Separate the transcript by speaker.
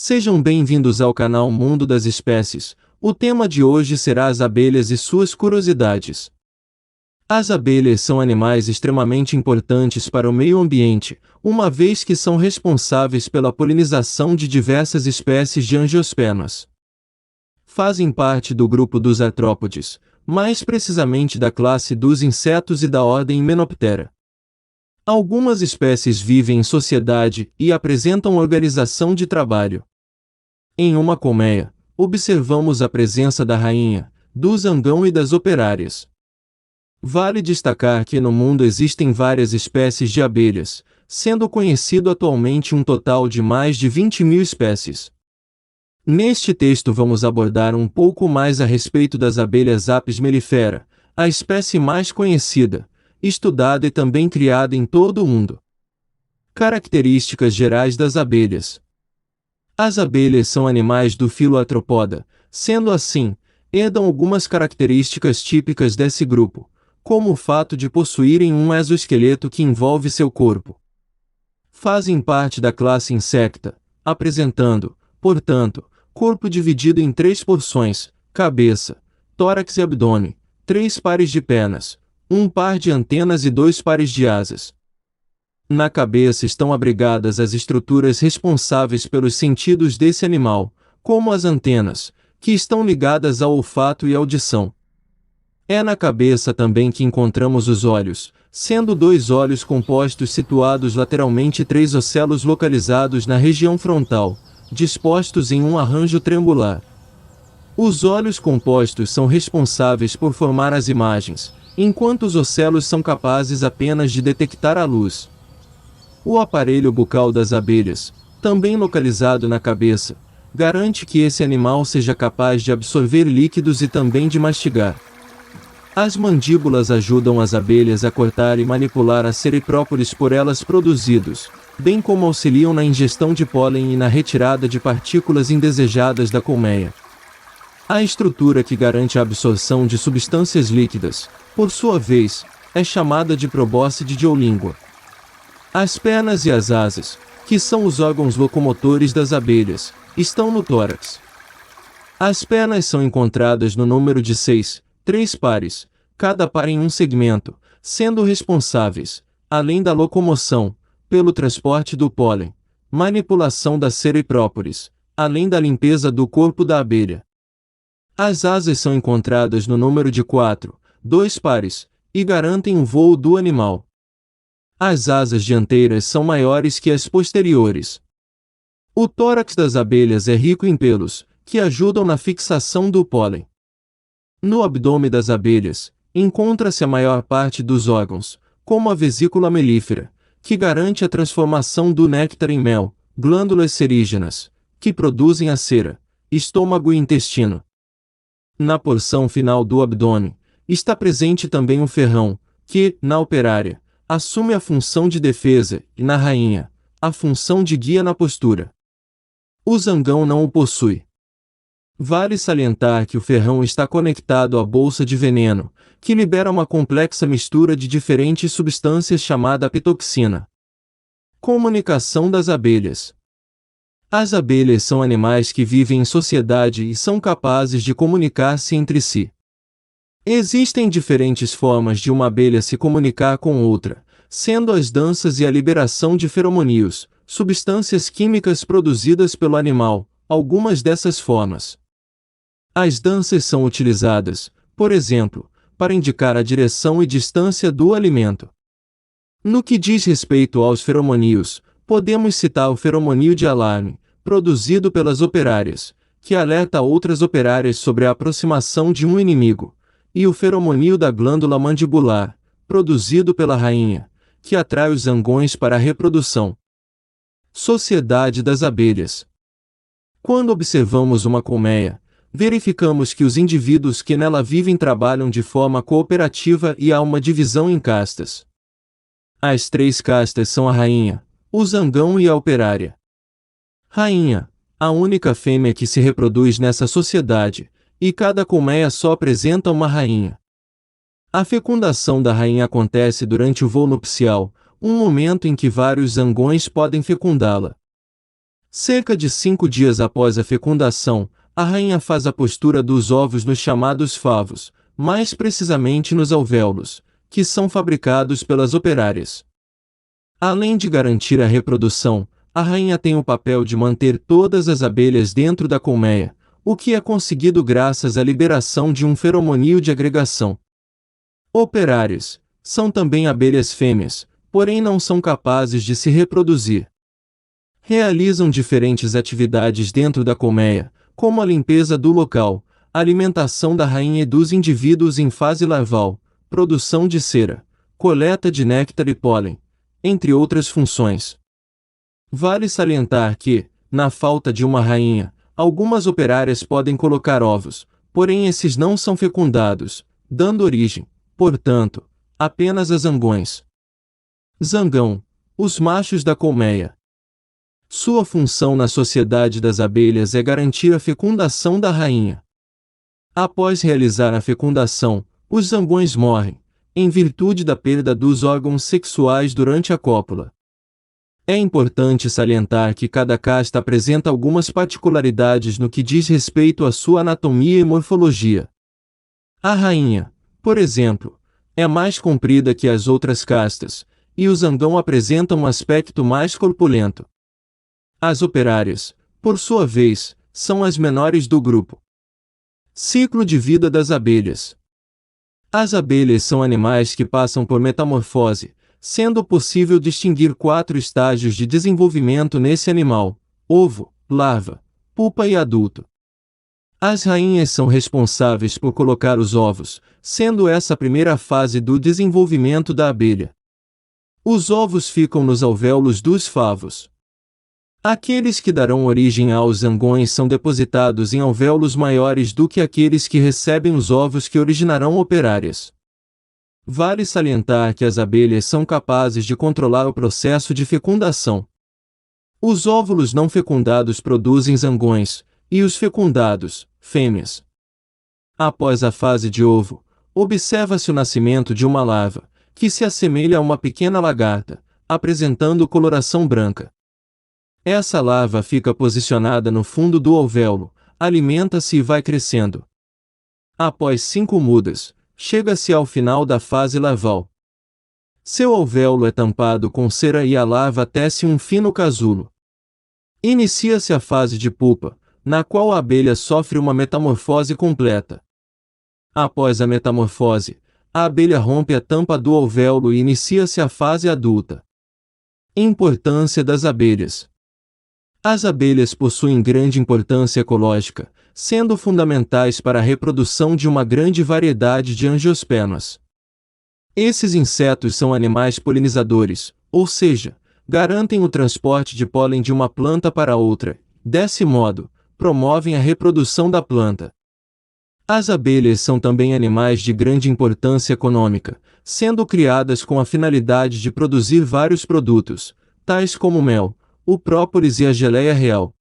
Speaker 1: Sejam bem-vindos ao canal Mundo das Espécies. O tema de hoje será as abelhas e suas curiosidades. As abelhas são animais extremamente importantes para o meio ambiente, uma vez que são responsáveis pela polinização de diversas espécies de angiospermas. Fazem parte do grupo dos artrópodes, mais precisamente da classe dos insetos e da ordem Hymenoptera. Algumas espécies vivem em sociedade e apresentam organização de trabalho. Em uma colmeia, observamos a presença da rainha, do zangão e das operárias. Vale destacar que no mundo existem várias espécies de abelhas, sendo conhecido atualmente um total de mais de 20.000 espécies. Neste texto vamos abordar um pouco mais a respeito das abelhas Apis mellifera, a espécie mais conhecida, estudada e também criada em todo o mundo. Características gerais das abelhas. As abelhas são animais do filo Arthropoda, sendo assim, herdam algumas características típicas desse grupo, como o fato de possuírem um exoesqueleto que envolve seu corpo. Fazem parte da classe Insecta, apresentando, portanto, corpo dividido em 3 porções, cabeça, tórax e abdômen, 3 pares de pernas, 1 par de antenas e 2 pares de asas. Na cabeça estão abrigadas as estruturas responsáveis pelos sentidos desse animal, como as antenas, que estão ligadas ao olfato e audição. É na cabeça também que encontramos os olhos, sendo 2 olhos compostos situados lateralmente e 3 ocelos localizados na região frontal, dispostos em um arranjo triangular. Os olhos compostos são responsáveis por formar as imagens, enquanto os ocelos são capazes apenas de detectar a luz. O aparelho bucal das abelhas, também localizado na cabeça, garante que esse animal seja capaz de absorver líquidos e também de mastigar. As mandíbulas ajudam as abelhas a cortar e manipular a seriprópolis por elas produzidos, bem como auxiliam na ingestão de pólen e na retirada de partículas indesejadas da colmeia. A estrutura que garante a absorção de substâncias líquidas, por sua vez, é chamada de probóscide ou língua. As pernas e as asas, que são os órgãos locomotores das abelhas, estão no tórax. As pernas são encontradas no número de 6, 3 pares, cada par em um segmento, sendo responsáveis, além da locomoção, pelo transporte do pólen, manipulação da seriprópolis, além da limpeza do corpo da abelha. As asas são encontradas no número de 4, 2 pares, e garantem o voo do animal. As asas dianteiras são maiores que as posteriores. O tórax das abelhas é rico em pelos, que ajudam na fixação do pólen. No abdômen das abelhas, encontra-se a maior parte dos órgãos, como a vesícula melífera, que garante a transformação do néctar em mel, glândulas serígenas, que produzem a cera, estômago e intestino. Na porção final do abdômen, está presente também o ferrão, que, na operária, assume a função de defesa, e na rainha, a função de guia na postura. O zangão não o possui. Vale salientar que o ferrão está conectado à bolsa de veneno, que libera uma complexa mistura de diferentes substâncias chamada apitoxina. Comunicação das abelhas. As abelhas são animais que vivem em sociedade e são capazes de comunicar-se entre si. Existem diferentes formas de uma abelha se comunicar com outra, sendo as danças e a liberação de feromônios, substâncias químicas produzidas pelo animal, algumas dessas formas. As danças são utilizadas, por exemplo, para indicar a direção e distância do alimento. No que diz respeito aos feromônios, podemos citar o feromônio de alarme, produzido pelas operárias, que alerta outras operárias sobre a aproximação de um inimigo, e o feromônio da glândula mandibular, produzido pela rainha, que atrai os zangões para a reprodução. Sociedade das abelhas. Quando observamos uma colmeia, verificamos que os indivíduos que nela vivem trabalham de forma cooperativa e há uma divisão em castas. As 3 castas são a rainha, o zangão e a operária. Rainha, a única fêmea que se reproduz nessa sociedade, e cada colmeia só apresenta uma rainha. A fecundação da rainha acontece durante o voo nupcial, um momento em que vários zangões podem fecundá-la. Cerca de 5 dias após a fecundação, a rainha faz a postura dos ovos nos chamados favos, mais precisamente nos alvéolos, que são fabricados pelas operárias. Além de garantir a reprodução, a rainha tem o papel de manter todas as abelhas dentro da colmeia, o que é conseguido graças à liberação de um feromonio de agregação. Operários são também abelhas fêmeas, porém não são capazes de se reproduzir. Realizam diferentes atividades dentro da colmeia, como a limpeza do local, a alimentação da rainha e dos indivíduos em fase larval, produção de cera, coleta de néctar e pólen, entre outras funções. Vale salientar que, na falta de uma rainha, algumas operárias podem colocar ovos, porém esses não são fecundados, dando origem, portanto, apenas a zangões. Zangão, os machos da colmeia. Sua função na sociedade das abelhas é garantir a fecundação da rainha. Após realizar a fecundação, os zangões morrem, em virtude da perda dos órgãos sexuais durante a cópula. É importante salientar que cada casta apresenta algumas particularidades no que diz respeito à sua anatomia e morfologia. A rainha, por exemplo, é mais comprida que as outras castas, e o zangão apresenta um aspecto mais corpulento. As operárias, por sua vez, são as menores do grupo. Ciclo de vida das abelhas. As abelhas são animais que passam por metamorfose, sendo possível distinguir 4 estágios de desenvolvimento nesse animal: ovo, larva, pupa e adulto. As rainhas são responsáveis por colocar os ovos, sendo essa a primeira fase do desenvolvimento da abelha. Os ovos ficam nos alvéolos dos favos. Aqueles que darão origem aos zangões são depositados em alvéolos maiores do que aqueles que recebem os ovos que originarão operárias. Vale salientar que as abelhas são capazes de controlar o processo de fecundação. Os óvulos não fecundados produzem zangões, e os fecundados, fêmeas. Após a fase de ovo, observa-se o nascimento de uma larva, que se assemelha a uma pequena lagarta, apresentando coloração branca. Essa larva fica posicionada no fundo do alvéolo, alimenta-se e vai crescendo. Após 5 mudas, chega-se ao final da fase larval. Seu alvéolo é tampado com cera e a larva tece um fino casulo. Inicia-se a fase de pupa, na qual a abelha sofre uma metamorfose completa. Após a metamorfose, a abelha rompe a tampa do alvéolo e inicia-se a fase adulta. Importância das abelhas. As abelhas possuem grande importância ecológica, sendo fundamentais para a reprodução de uma grande variedade de angiospermas. Esses insetos são animais polinizadores, ou seja, garantem o transporte de pólen de uma planta para outra, desse modo, promovem a reprodução da planta. As abelhas são também animais de grande importância econômica, sendo criadas com a finalidade de produzir vários produtos, tais como o mel, o própolis e a geleia real.